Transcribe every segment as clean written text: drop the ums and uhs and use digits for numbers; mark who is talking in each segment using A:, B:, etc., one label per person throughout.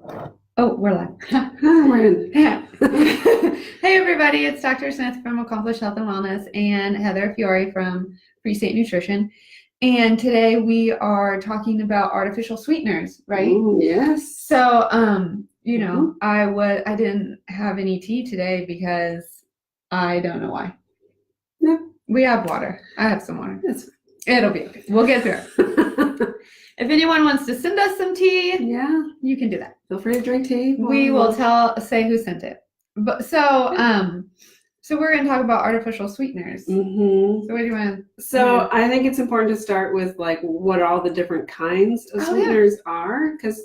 A: Oh, we're live.
B: Hi, we're in.
A: Hey, everybody, it's Dr. Smith from Accomplished Health and Wellness and Heather Fiore from Free State Nutrition. And today we are talking about artificial sweeteners, right?
B: Ooh, yes.
A: So, I didn't have any tea today because I don't know why.
B: No.
A: We have water. I have some water.
B: That's
A: It'll be okay. We'll get through it. If anyone wants to send us some tea,
B: yeah,
A: you can do that.
B: feel free to drink tea.
A: We will say who sent it. But so we're going to talk about artificial sweeteners.
B: Mm-hmm.
A: So what do you want to?
B: So I think it's important to start with like what all the different kinds of sweeteners are, because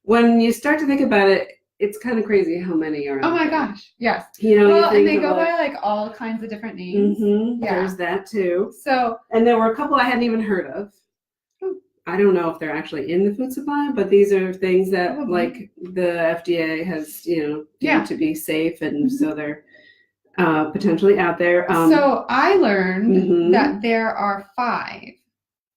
B: when you start to think about it, it's kind of crazy how many are.
A: Oh my gosh! Yes.
B: Well,
A: and they go by like all kinds of different names.
B: Mm-hmm. Yeah. There's that too.
A: So
B: and there were a couple I hadn't even heard of. I don't know if they're actually in the food supply, but these are things that like the FDA has, deemed to be safe, and so they're potentially out there.
A: So I learned that there are 5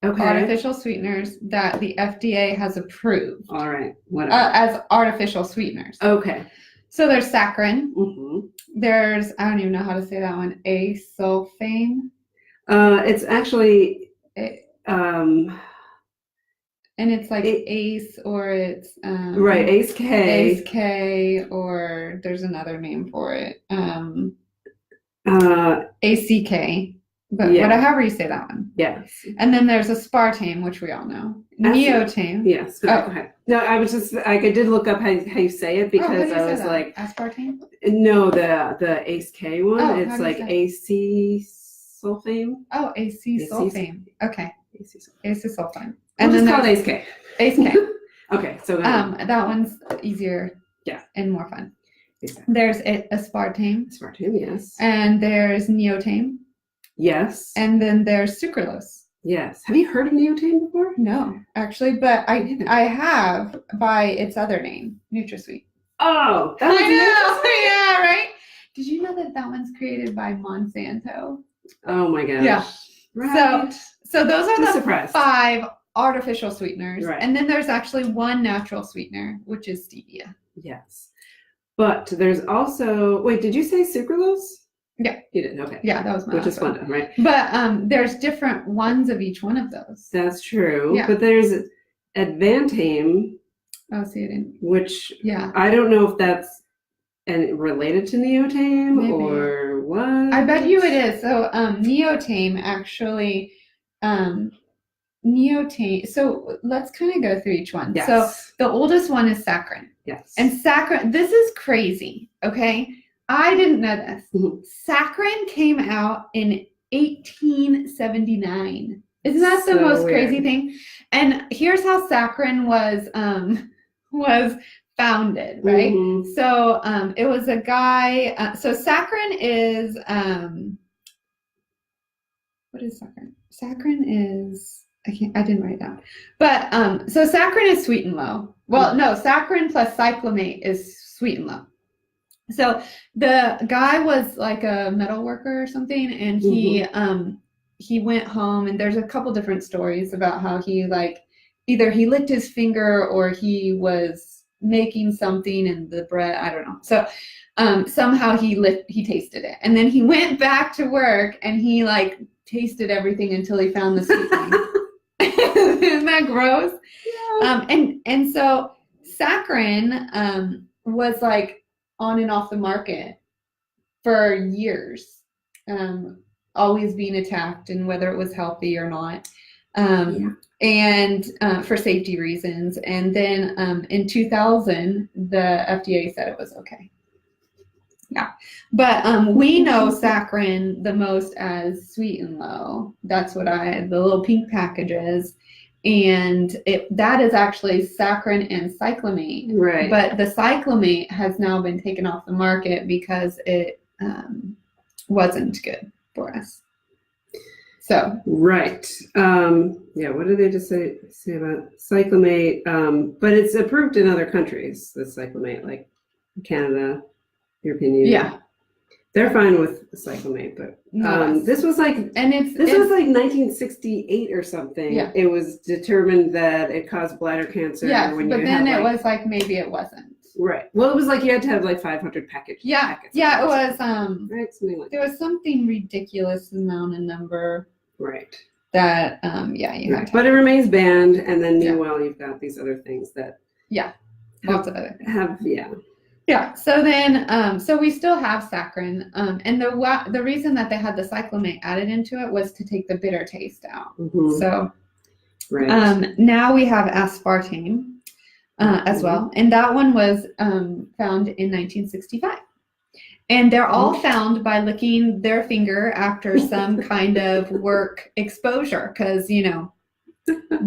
A: artificial sweeteners that the FDA has approved.
B: All right, whatever.
A: As artificial sweeteners.
B: Okay.
A: So there's saccharin.
B: Mm-hmm.
A: There's, I don't even know how to say that one, acesulfame.
B: It's actually
A: and it's like ACE, or it's
B: right, ACE K.
A: ACE K, or there's another name for it. ACK. But whatever you say that one.
B: Yes.
A: And then there's aspartame, which we all know. Neotame.
B: Yes. Okay. No, I was just I did look up how you say it, because I was like
A: aspartame.
B: No, the ACE K one. It's like acesulfame.
A: Oh, acesulfame. Okay. Acesulfame.
B: And then called ACE K.
A: ACE K.
B: Okay, so
A: that one's easier.
B: Yeah.
A: And more fun.
B: Exactly.
A: There's aspartame.
B: Aspartame, yes.
A: And there's neotame.
B: Yes.
A: And then there's sucralose.
B: Yes. Have you heard of neotame before?
A: No, actually, but I have by its other name, NutraSweet.
B: Oh, that
A: I know. Yeah, right. Did you know that one's created by Monsanto?
B: Oh my gosh.
A: Yeah.
B: Right.
A: So those are the
B: 5
A: artificial sweeteners,
B: right.
A: And then there's actually one natural sweetener, which is stevia.
B: Yes. But there's also did you say sucralose?
A: Yeah.
B: You did, okay.
A: Yeah, that was my
B: Which is fun, right?
A: But there's different ones of each one of those.
B: That's true.
A: Yeah.
B: But there's advantame.
A: Oh, see, I didn't.
B: Which I don't know if that's related to neotame or what.
A: I bet you it is. So neotame actually, neotame. So let's kind of go through each one.
B: Yes.
A: So the oldest one is saccharin.
B: Yes.
A: And saccharin, this is crazy, okay? I didn't know this.
B: Mm-hmm.
A: Saccharin came out in 1879. Isn't that the most crazy thing? And here's how saccharin was founded, right?
B: Mm-hmm.
A: So it was a guy. So saccharin is what is saccharin? Saccharin is I didn't write it down. But so saccharin is sweet and low. Well, no, saccharin plus cyclamate is sweet and low. So the guy was like a metal worker or something, and he went home, and there's a couple different stories about how he either he licked his finger or he was making something in the bread. I don't know. So somehow he tasted it, and then he went back to work and he tasted everything until he found the sweet thing. Isn't that gross? Yeah. And so saccharin was on and off the market for years, always being attacked, and whether it was healthy or not, and for safety reasons. And then in 2000, the FDA said it was okay. Yeah, but we know saccharin the most as sweet and low. That's what the little pink packages. And that is actually saccharin and cyclamate.
B: Right.
A: But the cyclamate has now been taken off the market because it wasn't good for us. So. Right.
B: What did they just say about cyclamate? But it's approved in other countries, the cyclamate, like Canada, European Union.
A: Yeah.
B: They're fine with cyclamate, but this was like,
A: and
B: this was like 1968 or something.
A: Yeah.
B: It was determined that it caused bladder cancer.
A: Yeah,
B: when
A: but
B: you
A: then
B: had,
A: it was like maybe it wasn't.
B: Right. Well, it was like you had to have like 500 packets.
A: Yeah, yeah, it was.
B: Right, something like
A: there was something ridiculous amount of number.
B: Right.
A: That yeah, you had to.
B: But it remains banned, and then meanwhile you've got these other things that.
A: Yeah. Lots of other things.
B: Yeah.
A: So then, so we still have saccharin, and the reason that they had the cyclamate added into it was to take the bitter taste out.
B: Mm-hmm.
A: So,
B: right.
A: Now we have aspartame as well, and that one was found in 1965. And they're all found by licking their finger after some kind of work exposure, because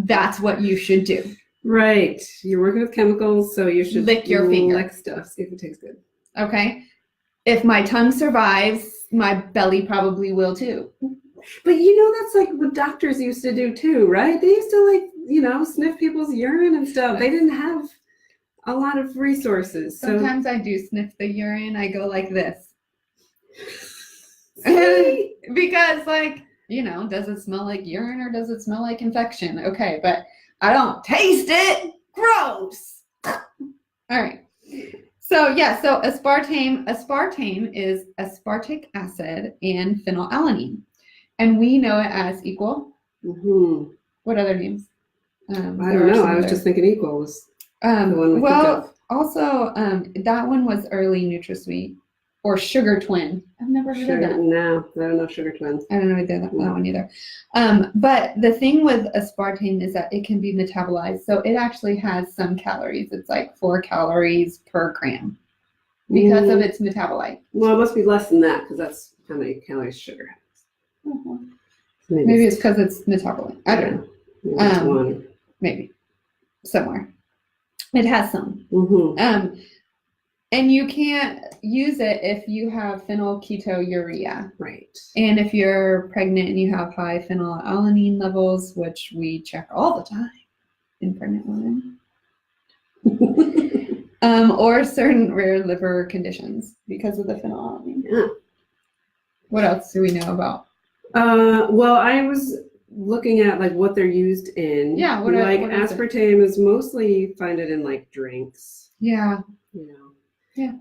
A: that's what you should do.
B: Right. You're working with chemicals, so you should
A: lick your finger.
B: Lick stuff, see if it tastes good.
A: Okay. If my tongue survives, my belly probably will too.
B: But that's like what doctors used to do too, right? They used to sniff people's urine and stuff. They didn't have a lot of resources.
A: Sometimes I do sniff the urine. I go like this. Because does it smell like urine or does it smell like infection? Okay, but I don't taste it. Gross. All right. So so aspartame is aspartic acid and phenylalanine, and we know it as equal.
B: Mm-hmm.
A: What other names?
B: I don't know. I was just thinking equal was the one we think of.
A: Also that one was early NutraSweet or Sugar Twin. I've never heard of that.
B: No, I don't know Sugar Twin.
A: I don't know that one either. But the thing with aspartame is that it can be metabolized. So it actually has some calories. It's like 4 calories per gram because of its metabolite.
B: Well, it must be less than that because that's how many calories sugar has.
A: Mm-hmm. Maybe it's because it's metabolite. I don't know. Maybe somewhere. It has some.
B: Mm-hmm.
A: And you can't use it if you have phenylketonuria.
B: Right.
A: And if you're pregnant and you have high phenylalanine levels, which we check all the time in pregnant women, or certain rare liver conditions because of the phenylalanine.
B: Yeah.
A: What else do we know about?
B: Well, I was looking at what they're used in.
A: Yeah.
B: What aspartame is mostly you find it in drinks.
A: Yeah.
B: Yeah.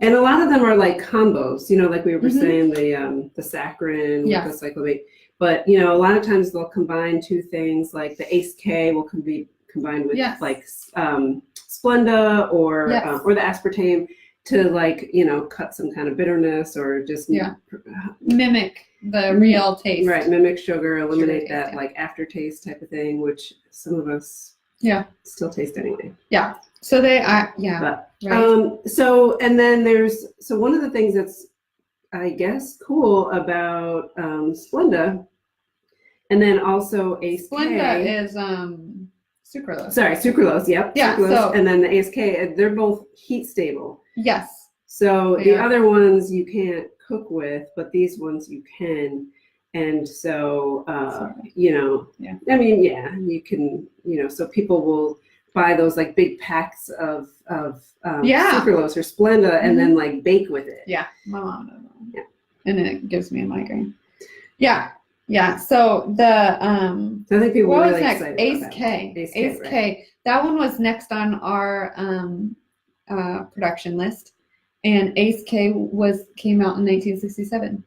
B: And a lot of them are combos, like we were saying, the saccharin with the cyclamate. But, a lot of times they'll combine two things, like the ACE-K will be combined with Splenda or the aspartame to cut some kind of bitterness or just
A: mimic the real taste.
B: Right, mimic sugar, eliminate that aftertaste type of thing, which some of us still taste anyway.
A: Yeah. So they are,
B: But,
A: right.
B: And then there's one of the things that's, I guess, cool about Splenda, and then also ACE-K.
A: Splenda is sucralose.
B: Sorry, sucralose. Yep.
A: Yeah.
B: Sucralose, and then the ACE-K, they're both heat stable.
A: Yes.
B: So the other ones you can't cook with, but these ones you can. And so, I mean, you can, so people will buy those big packs of sucralose or Splenda and then bake with it.
A: Yeah, my mom does that. Yeah, and it gives me a migraine. Yeah. So the
B: I think people
A: what
B: were
A: was
B: really
A: next?
B: excited
A: ACE-K. ACE-K. Right. That one was next on our production list, and ACE-K came out in 1967.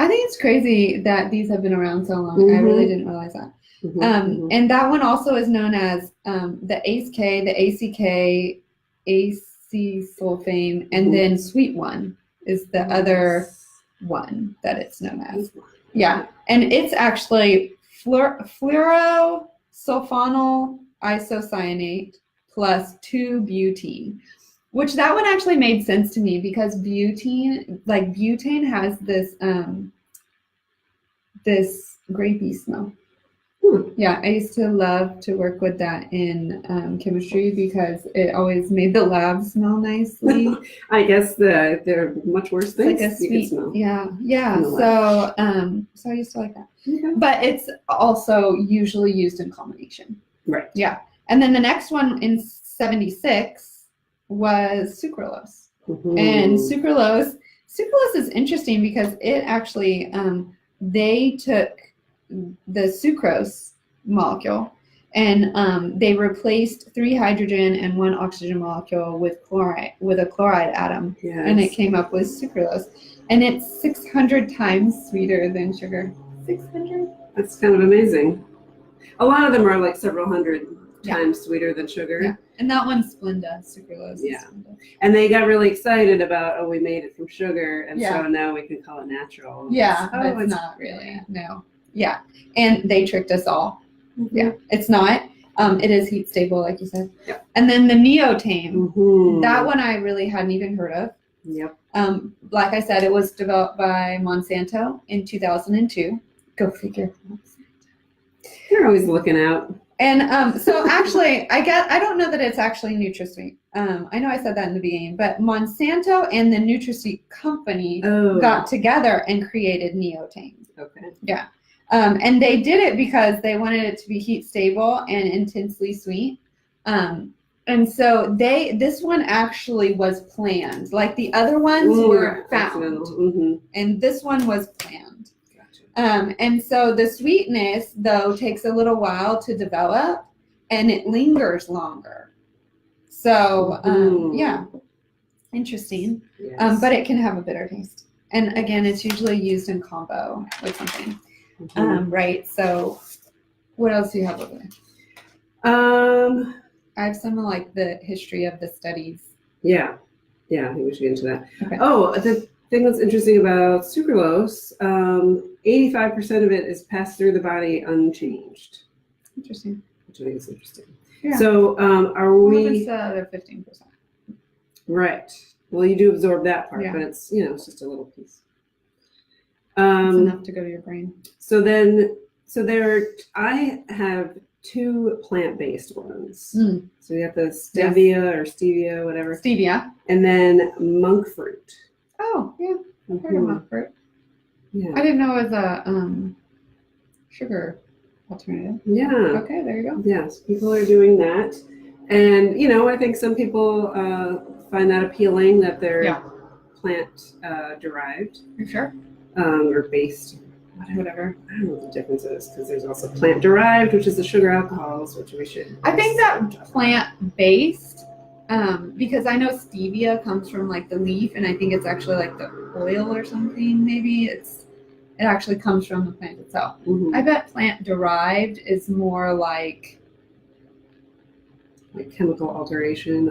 A: I think it's crazy that these have been around so long. I really didn't realize that. And that one also is known as the ACE-K, the ACK, AC-sulfame, and then sweet one is the other one that it's known as. Yeah, and it's actually fluorosulfonyl isocyanate plus 2-butene, which that one actually made sense to me because butane has this this grapey smell. Yeah, I used to love to work with that in chemistry because it always made the lab smell nicely.
B: I guess there are much worse things
A: like a sweet,
B: you can smell.
A: Yeah. So I used to like that. Okay. But it's also usually used in combination.
B: Right.
A: Yeah. And then the next one in 76 was sucralose. And sucralose Sucralose is interesting because it actually, they took the sucrose molecule and they replaced 3 hydrogen and 1 oxygen molecule with a chloride atom, and it came up with sucralose. And it's 600 times sweeter than sugar. 600?
B: That's kind of amazing. A lot of them are like several hundred times sweeter than sugar.
A: Yeah. And that one's Splenda, sucralose.
B: Yeah. And they got really excited about, oh, we made it from sugar, and so now we can call it natural.
A: Yeah, but it's not really. No. Yeah. And they tricked us all. Mm-hmm. Yeah. It's not. It is heat stable, like you said.
B: Yep.
A: And then the Neotame. That one I really hadn't even heard of.
B: Yep.
A: Like I said, it was developed by Monsanto in 2002. Go figure.
B: They're always looking out.
A: And so actually, I don't know that it's actually NutraSweet. I know I said that in the beginning, but Monsanto and the NutraSweet company got together and created Neotame.
B: Okay.
A: Yeah. And they did it because they wanted it to be heat stable and intensely sweet. And so this one actually was planned. Like the other ones were found. Mm-hmm. And this one was planned. Gotcha. And so the sweetness, though, takes a little while to develop, and it lingers longer. So, yeah, interesting. Yes. But it can have a bitter taste. And again, it's usually used in combo with something. Mm-hmm. Right. So what else do you have over there? I have some of like the history of the studies. Yeah, I think we should get into that. Okay. Oh, the thing that's interesting about sucralose, 85% of it is passed through the body unchanged. Interesting. Which I think is interesting. Yeah. So are we... the other 15%. Right. Well, you do absorb that part, but it's, it's just a little piece. It's enough to go to your brain. So I have 2 plant-based ones. So we have the stevia or stevia, whatever. Stevia. And then monk fruit. Oh, yeah. I've heard of monk fruit. Yeah. I didn't know it was a sugar alternative. Yeah. Okay, there you go. Yes, people are doing that. And, I think some people find that appealing that they're plant derived. For sure. Or based. Whatever. I don't know what the difference is, because there's also plant derived, which is the sugar alcohols, which we should. I think that plant based, because I know stevia comes from like the leaf, and I think it's actually like the oil or something. Maybe it actually comes from the plant itself. Mm-hmm. I bet plant derived is more like chemical alteration.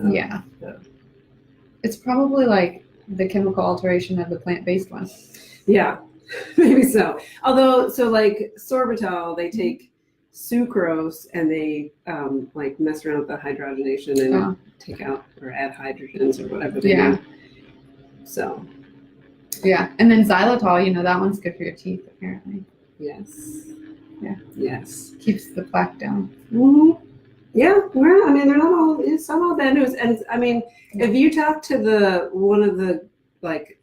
A: It's probably like the chemical alteration of the plant based one. Yeah. Maybe so. Although, so like sorbitol, they take sucrose and they like mess around with the hydrogenation and take out or add hydrogens or whatever they do. So. Yeah. And then xylitol, that one's good for your teeth, apparently. Yes. Yeah. Yes. Keeps the plaque down. Mm-hmm. Yeah. Well, I mean, they're not all, it's not all bad news. And I mean, if you talk to one of the like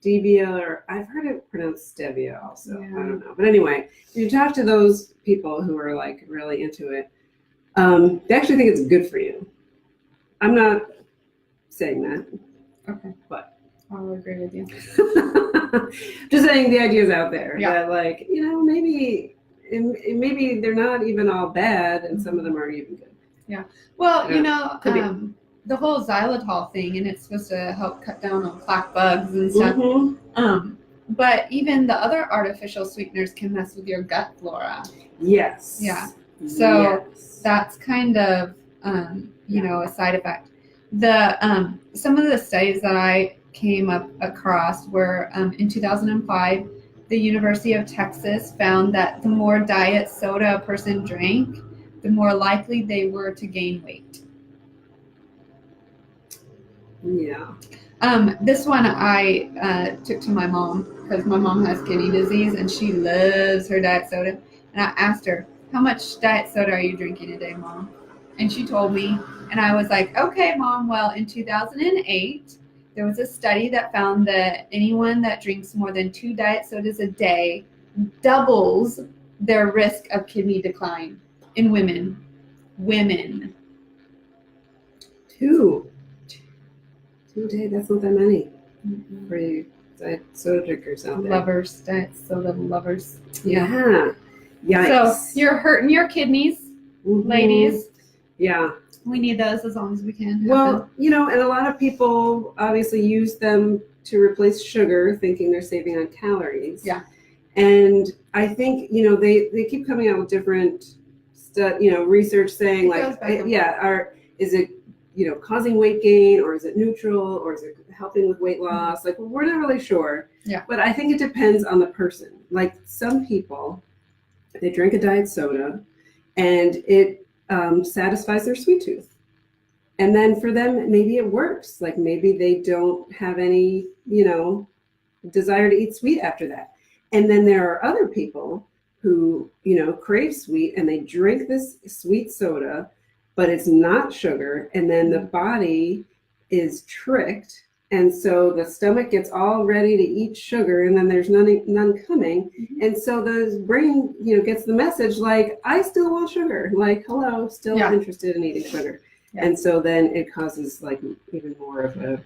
A: stevia, or I've heard it pronounced stevia also. Yeah. I don't know. But anyway, if you talk to those people who are like really into it, they actually think it's good for you. I'm not saying that. Okay. But I'll agree with you. Just saying the idea's out there. Yeah. That like, maybe they're not even all bad, and some of them aren't even good. Yeah. Well, the whole xylitol thing, and it's supposed to help cut down on plaque bugs and stuff. Mm-hmm. But even the other artificial sweeteners can mess with your gut flora. Yes. Yeah. So that's kind of, a side effect. The some of the studies that I came across were in 2005, the University of Texas found that the more diet soda a person drank, the more likely they were to gain weight. Yeah. This one I took to my mom because my mom has kidney disease and she loves her diet soda. And I asked her, how much diet soda are you drinking a day, Mom? And she told me, and I was like, okay, Mom, well, in 2008, there was a study that found that anyone that drinks more than 2 diet sodas a day doubles their risk of kidney decline in women. Women. 2 a day, that's not that many. Mm-hmm.
B: diet soda drinkers out there.
A: Lovers, diet soda lovers.
B: Yeah. Yikes.
A: So you're hurting your kidneys, ladies.
B: Yeah.
A: We need those as long as we can.
B: Well, and a lot of people obviously use them to replace sugar, thinking they're saving on calories.
A: Yeah.
B: And I think, they keep coming out with different research saying is it, causing weight gain, or is it neutral, or is it helping with weight loss? Like, we're not really sure.
A: Yeah.
B: But I think it depends on the person. Like, some people, they drink a diet soda and it satisfies their sweet tooth. And then for them, maybe it works. Like, maybe they don't have any, desire to eat sweet after that. And then there are other people who, crave sweet, and they drink this sweet soda, but it's not sugar. And then the body is tricked. And so the stomach gets all ready to eat sugar, and then there's none coming. Mm-hmm. And so the brain, gets the message like, I still want sugar. Like, hello, still interested in eating sugar. Yeah. And so then it causes like even more of a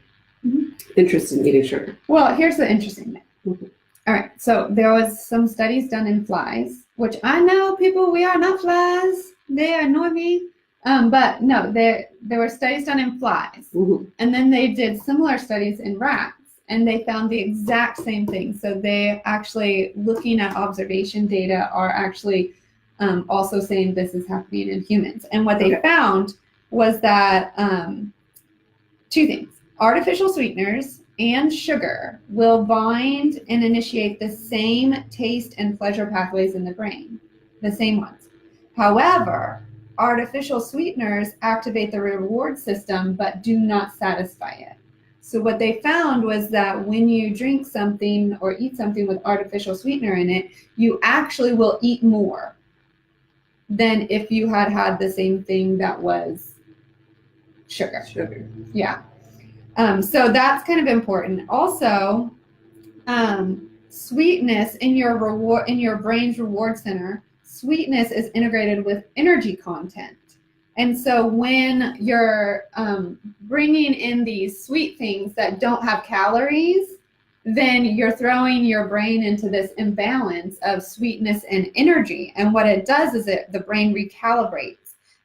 B: interest in eating sugar.
A: Well, here's the interesting thing. Mm-hmm. All right. So there was some studies done in flies, which I know people, we are not flies. They annoy me. But no, there were studies done in flies, and then they did similar studies in rats, and they found the exact same thing. So they actually, looking at observation data, are actually also saying this is happening in humans. And what they found was that two things: artificial sweeteners and sugar will bind and initiate the same taste and pleasure pathways in the brain, the same ones. However, artificial sweeteners activate the reward system but do not satisfy it. So what they found was that when you drink something or eat something with artificial sweetener in it, you actually will eat more than if you had the same thing that was sugar. Yeah. So that's kind of important. Also, sweetness in your brain's reward center. Sweetness is integrated with energy content. And so when you're bringing in these sweet things that don't have calories, then you're throwing your brain into this imbalance of sweetness and energy. And what it does is the brain recalibrates.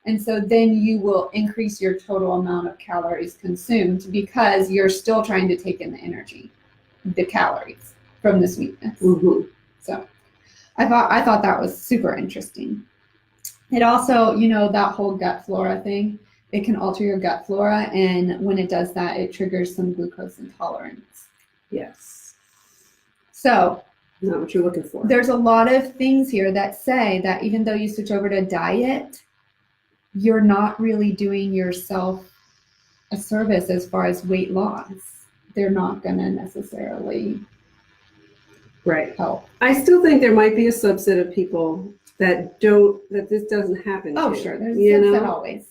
A: And so then you will increase your total amount of calories consumed because you're still trying to take in the energy, the calories from the sweetness. Mm-hmm. So I thought that was super interesting. It also, that whole gut flora thing, it can alter your gut flora. And when it does that, it triggers some glucose intolerance.
B: Yes.
A: So
B: not what you're looking for.
A: There's a lot of things here that say that even though you switch over to diet, you're not really doing yourself a service as far as weight loss. They're not going to necessarily help.
B: I still think there might be a subset of people that this doesn't happen to.
A: Oh, sure. There's a subset always.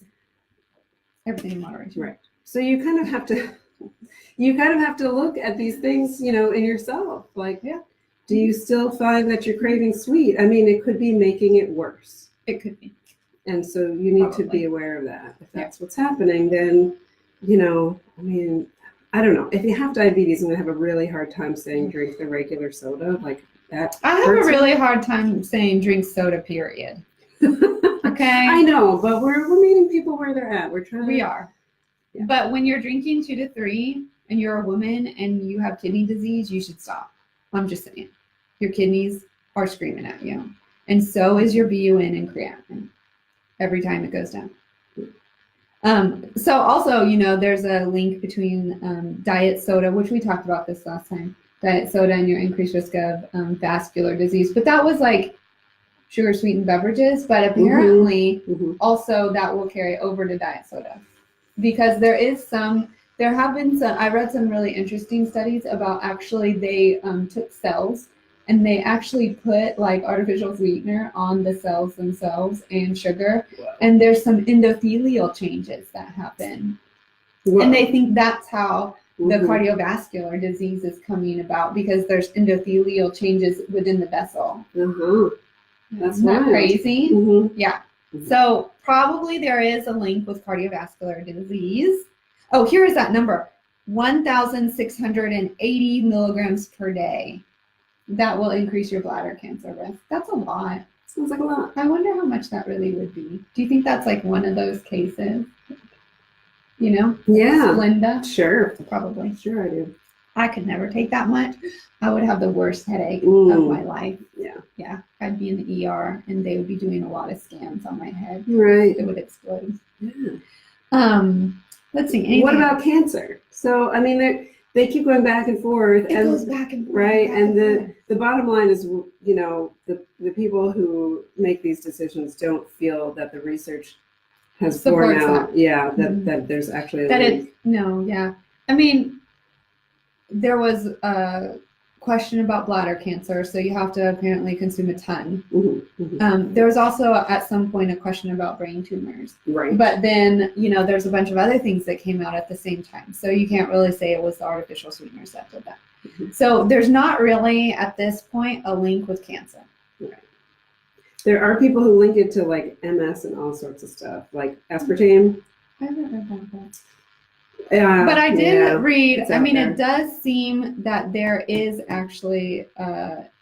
A: Everything in moderation.
B: Right. So you kind of have to look at these things, in yourself. Like, do you still find that you're craving sweet? I mean, it could be making it worse.
A: It could be.
B: And so you need to be aware of that. If that's what's happening, then, I don't know. If you have diabetes, I'm going to have a really hard time saying drink the regular soda. Like that.
A: I have a really hard time saying drink soda, period. Okay.
B: I know, but we're meeting people where they're at.
A: We are. Yeah. But when you're drinking 2 to 3 and you're a woman and you have kidney disease, you should stop. I'm just saying. Your kidneys are screaming at you. And so is your BUN and creatinine every time it goes down. So also, there's a link between diet soda, which we talked about this last time, diet soda and your increased risk of vascular disease. But that was like sugar sweetened beverages. But apparently also that will carry over to diet soda because there have been some, I read some really interesting studies about actually they took cells and they actually put like artificial sweetener on the cells themselves and sugar. Wow. And there's some endothelial changes that happen. Wow. And they think that's how the cardiovascular disease is coming about because there's endothelial changes within the vessel. That's not crazy. Yeah. So probably there is a link with cardiovascular disease. Oh, here is that number. 1,680 milligrams per day. That will increase your bladder cancer risk. That's a lot.
B: Sounds like a lot.
A: I wonder how much that really would be. Do you think that's like one of those cases? You know?
B: Yeah.
A: Linda?
B: Sure.
A: Probably.
B: Sure, I do.
A: I could never take that much. I would have the worst headache of my life.
B: Yeah.
A: Yeah. I'd be in the ER and they would be doing a lot of scans on my head.
B: Right.
A: It would explode.
B: Yeah.
A: Let's see.
B: What about cancer? So, I mean, they keep going back and forth.
A: It goes back and forth.
B: Right.
A: Back
B: And
A: forth.
B: the bottom line is, you know, the people who make these decisions don't feel that the research has borne
A: Supports
B: out.
A: that.
B: Yeah. That there's actually a link.
A: Yeah. I mean, there was a question about bladder cancer, so you have to apparently consume a ton. There was also at some point a question about brain tumors.
B: Right.
A: But then, you know, there's a bunch of other things that came out at the same time. So you can't really say it was the artificial sweeteners that did that. So there's not really, at this point, a link with cancer.
B: Right. There are people who link it to like MS and all sorts of stuff, like aspartame.
A: I haven't read about that.
B: But
A: I did read, I mean,
B: there.
A: it does seem that there is actually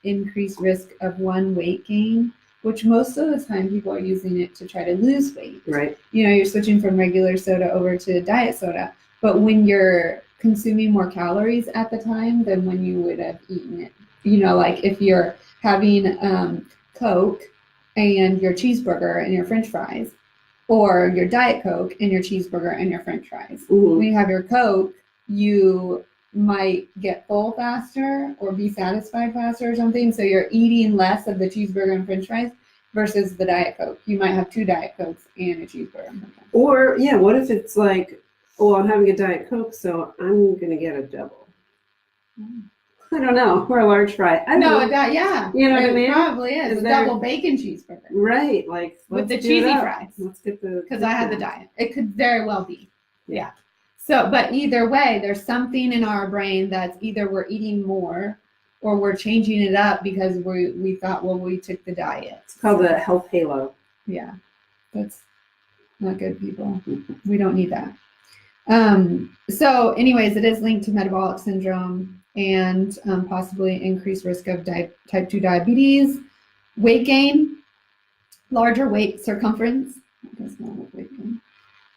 A: increased risk of weight gain, which most of the time people are using it to try to lose weight.
B: Right.
A: You know, you're switching from regular soda over to diet soda. But when you're consuming more calories at the time than when you would have eaten it, you know, like if you're having Coke and your cheeseburger and your French fries, or your Diet Coke and your cheeseburger and your French fries. When you have your Coke, you might get full faster or be satisfied faster or something. So you're eating less of the cheeseburger and French fries versus the Diet Coke. You might have 2 Diet Cokes and a cheeseburger and French fries.
B: Or, yeah, what if it's like, oh, I'm having a Diet Coke, so I'm going to get a double. I don't know. Or a large fry. I don't know.
A: Yeah.
B: You know what I mean?
A: It probably is. A double bacon cheeseburger.
B: Right. Like,
A: with the cheesy fries.
B: Let's get the...
A: Because I had the diet. It could very well be. Yeah. So, but either way, there's something in our brain that's either we're eating more or we're changing it up because we thought, well, we took the diet.
B: It's called the health halo.
A: Yeah. That's not good, people. We don't need that. So anyways, it is linked to metabolic syndrome and possibly increased risk of type 2 diabetes, weight gain, larger waist circumference, that's not weight gain,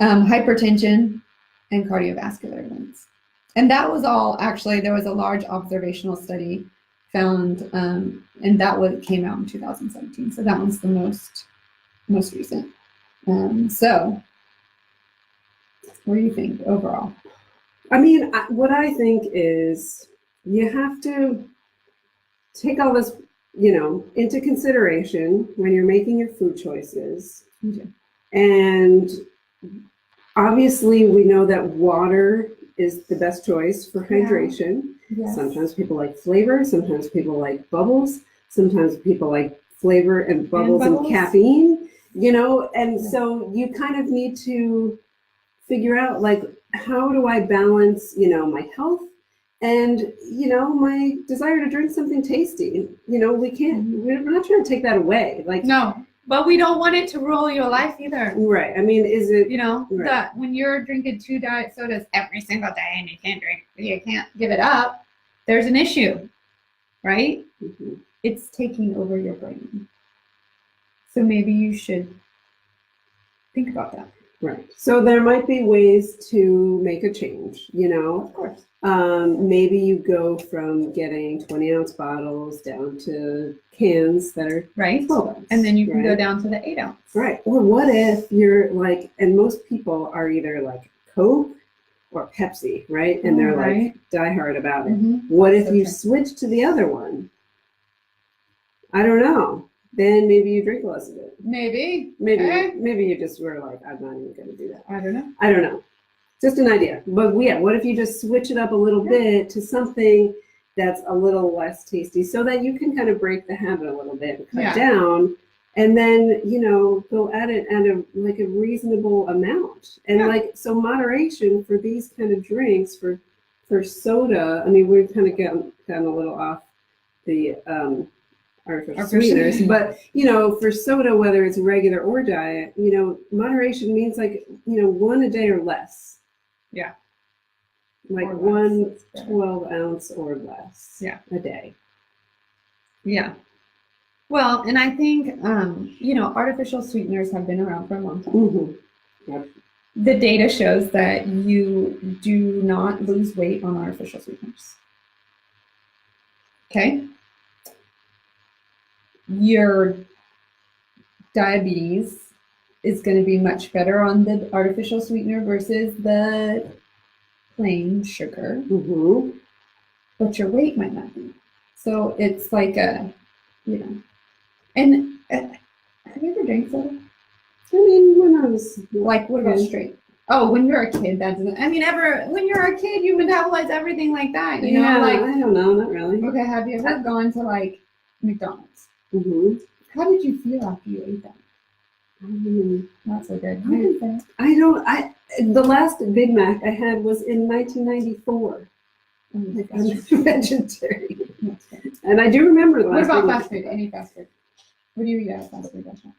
A: hypertension, and cardiovascular events. And that was all, actually, there was a large observational study found, and that came out in 2017. So that one's the most recent. So what do you think overall?
B: I mean, what I think is you have to take all this, you know, into consideration when you're making your food choices.
A: Okay.
B: And obviously we know that water is the best choice for hydration.
A: Yes.
B: Sometimes people like flavor, sometimes people like bubbles, sometimes people like flavor and bubbles and caffeine, you know, and so you kind of need to figure out, like, how do I balance, you know, my health and, you know, my desire to drink something tasty. You know, we're not trying to take that away. Like,
A: no, but we don't want it to rule your life either.
B: Right. I mean, is it,
A: you know,
B: right.
A: that when you're drinking 2 diet sodas every single day and you can't give it up, there's an issue, right? It's taking over your brain. So maybe you should think about that.
B: Right. So there might be ways to make a change, you know.
A: Of course.
B: Maybe you go from getting 20-ounce bottles down to cans that are 12 ounce.
A: And then you can go down to the 8 ounce.
B: Right. Or what if you're like, and most people are either like Coke or Pepsi, right? And they're like diehard about it. What if you switch to the other one? I don't know. Then maybe you drink less of it. Maybe you just were like, I'm not even going to do that.
A: I don't know.
B: I don't know. Just an idea. But yeah, what if you just switch it up a little bit to something that's a little less tasty so that you can kind of break the habit a little bit and cut down, and then, you know, go at it at a reasonable amount. And like, so moderation for these kind of drinks, for soda, I mean, we've kind of gotten a little off the artificial sweeteners, but, you know, for soda, whether it's regular or diet, you know, moderation means like, you know, 1 a day or less.
A: Yeah.
B: like
A: Or less,
B: one
A: it's better.
B: 12-ounce or less
A: Yeah.
B: a day.
A: Yeah. Well, and I think, artificial sweeteners have been around for a long time.
B: Mm-hmm. Yep.
A: The data shows that you do not lose weight on artificial sweeteners. Okay? Your diabetes is going to be much better on the artificial sweetener versus the plain sugar,
B: Mm-hmm.
A: but your weight might not be. So it's like and have you ever drank soda?
B: I mean, when I was
A: Like, what about straight? Oh, when you're a kid, that doesn't. I mean, when you're a kid, you metabolize everything like that. You know,
B: yeah,
A: like.
B: I don't know, not really.
A: Okay, have you ever gone to like McDonald's?
B: Mm-hmm.
A: How did you feel after you ate that? Not so good.
B: The last Big Mac I had was in 1994. I'm a vegetarian. And I do remember the
A: What
B: last
A: about
B: Big Mac.
A: fast food? Any fast food? What do you eat at a fast food restaurant?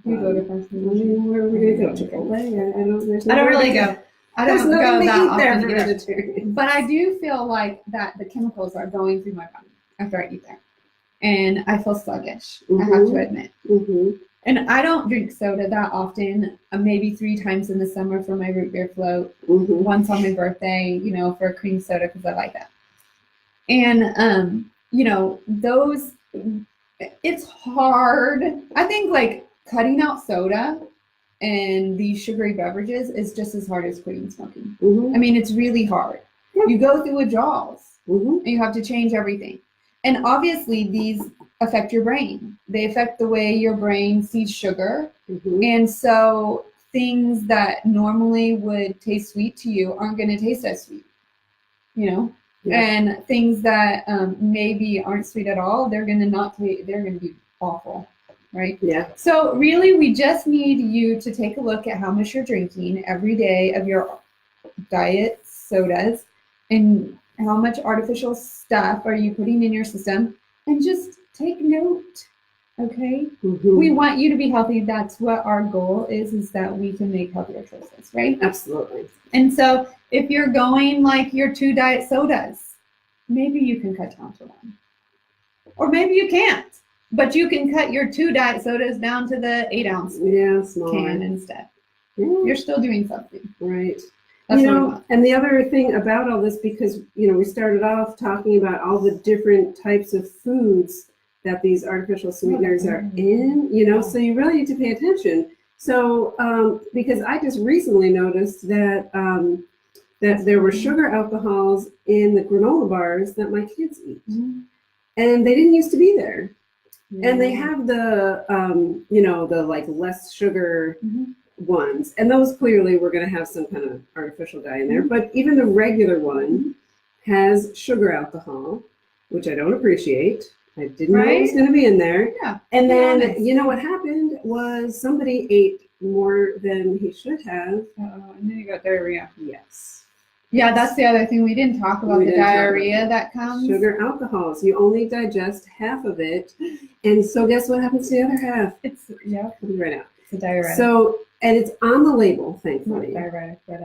A: You go to fast food.
B: I mean, where are we going to go? Chipotle?
A: I don't really go. I don't go that often
B: there for
A: either.
B: vegetarians.
A: But I do feel like that the chemicals are going through my body after I eat there. And I feel sluggish, I have to admit.
B: Mm-hmm.
A: And I don't drink soda that often, maybe 3 times in the summer for my root beer float, once on my birthday, for a cream soda because I like that. And, those, it's hard. I think like cutting out soda and these sugary beverages is just as hard as quitting smoking. I mean, it's really hard. You go through withdrawals and you have to change everything. And obviously these affect your brain. They affect the way your brain sees sugar. And so things that normally would taste sweet to you aren't going to taste as sweet, and things that maybe aren't sweet at all, they're going to be awful, right? Yeah. So really we just need you to take a look at how much you're drinking every day of your diet sodas and how much artificial stuff are you putting in your system, and just take note, okay? We want you to be healthy. That's what our goal is that we can make healthier choices, right?
B: Absolutely.
A: And so if you're going like your 2 diet sodas, maybe you can cut down to 1. Or maybe you can't, but you can cut your 2 diet sodas down to the 8-ounce can instead. Yeah. You're still doing something.
B: Right. And the other thing about all this, because, we started off talking about all the different types of foods that these artificial sweeteners are in, so you really need to pay attention. So, because I just recently noticed that that there were sugar alcohols in the granola bars that my kids eat. And they didn't used to be there. And they have the, the like less sugar ones, and those clearly we're going to have some kind of artificial dye in there, but even the regular one has sugar alcohol, which I don't appreciate. I didn't know it was going to be in there. Yeah. And then what happened was somebody ate more than he should have.
A: And then you got diarrhea.
B: Yes.
A: Yeah, that's the other thing we didn't talk about, the diarrhea that comes.
B: Sugar alcohols. You only digest half of it, and so guess what happens to the other half?
A: It's
B: right out.
A: It's a diuretic.
B: So, and it's on the label, thankfully.
A: Not diuretic, but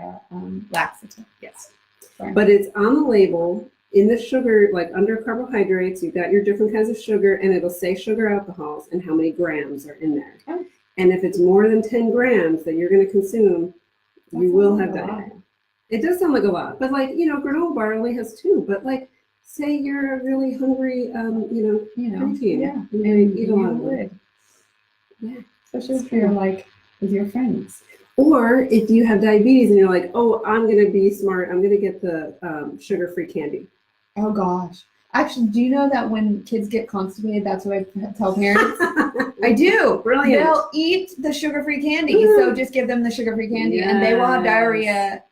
A: laxative.
B: Yes.
A: Sorry.
B: But it's on the label in the sugar, like under carbohydrates, you've got your different kinds of sugar, and it'll say sugar alcohols and how many grams are in there. Oh. And if it's more than 10 grams that you're going to consume, you will have diarrhea. It does sound like a lot, but like, granola bar only has 2, but like, say you're really hungry, protein.
A: Yeah.
B: And eat a lot of it.
A: Yeah. Especially if you're like with your friends.
B: Or if you have diabetes and you're like, oh, I'm going to be smart, I'm going to get the sugar-free candy.
A: Oh gosh. Actually, do you know that when kids get constipated, that's what I tell parents? I do.
B: Brilliant.
A: They'll eat the sugar-free candy. So just give them the sugar-free candy and they will have diarrhea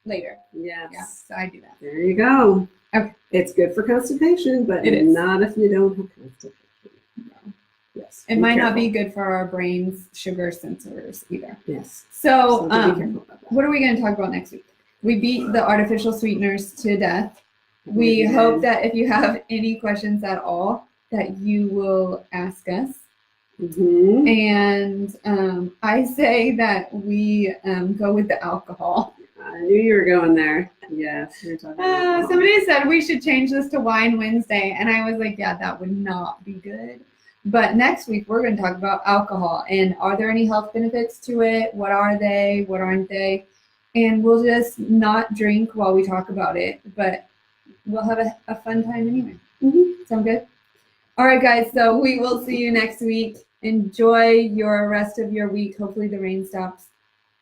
A: later.
B: Yes.
A: Yeah, so I do that.
B: There you go.
A: Okay.
B: It's good for constipation, but not if you don't have constipation. No. Yes.
A: It might not be good for our brain's sugar sensors either.
B: Yes.
A: So what are we going to talk about next week? We beat the artificial sweeteners to death. We hope that if you have any questions at all, that you will ask us. And I say that we go with the alcohol.
B: I knew you were going there. Yes, you're talking about alcohol.
A: Somebody said we should change this to Wine Wednesday, and I was like, yeah, that would not be good. But next week we're going to talk about alcohol and are there any health benefits to it? What are they? What aren't they? And we'll just not drink while we talk about it, but we'll have a fun time anyway. Sound good? All right, guys. So we will see you next week. Enjoy your rest of your week. Hopefully the rain stops.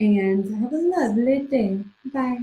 A: And have a lovely day. Bye.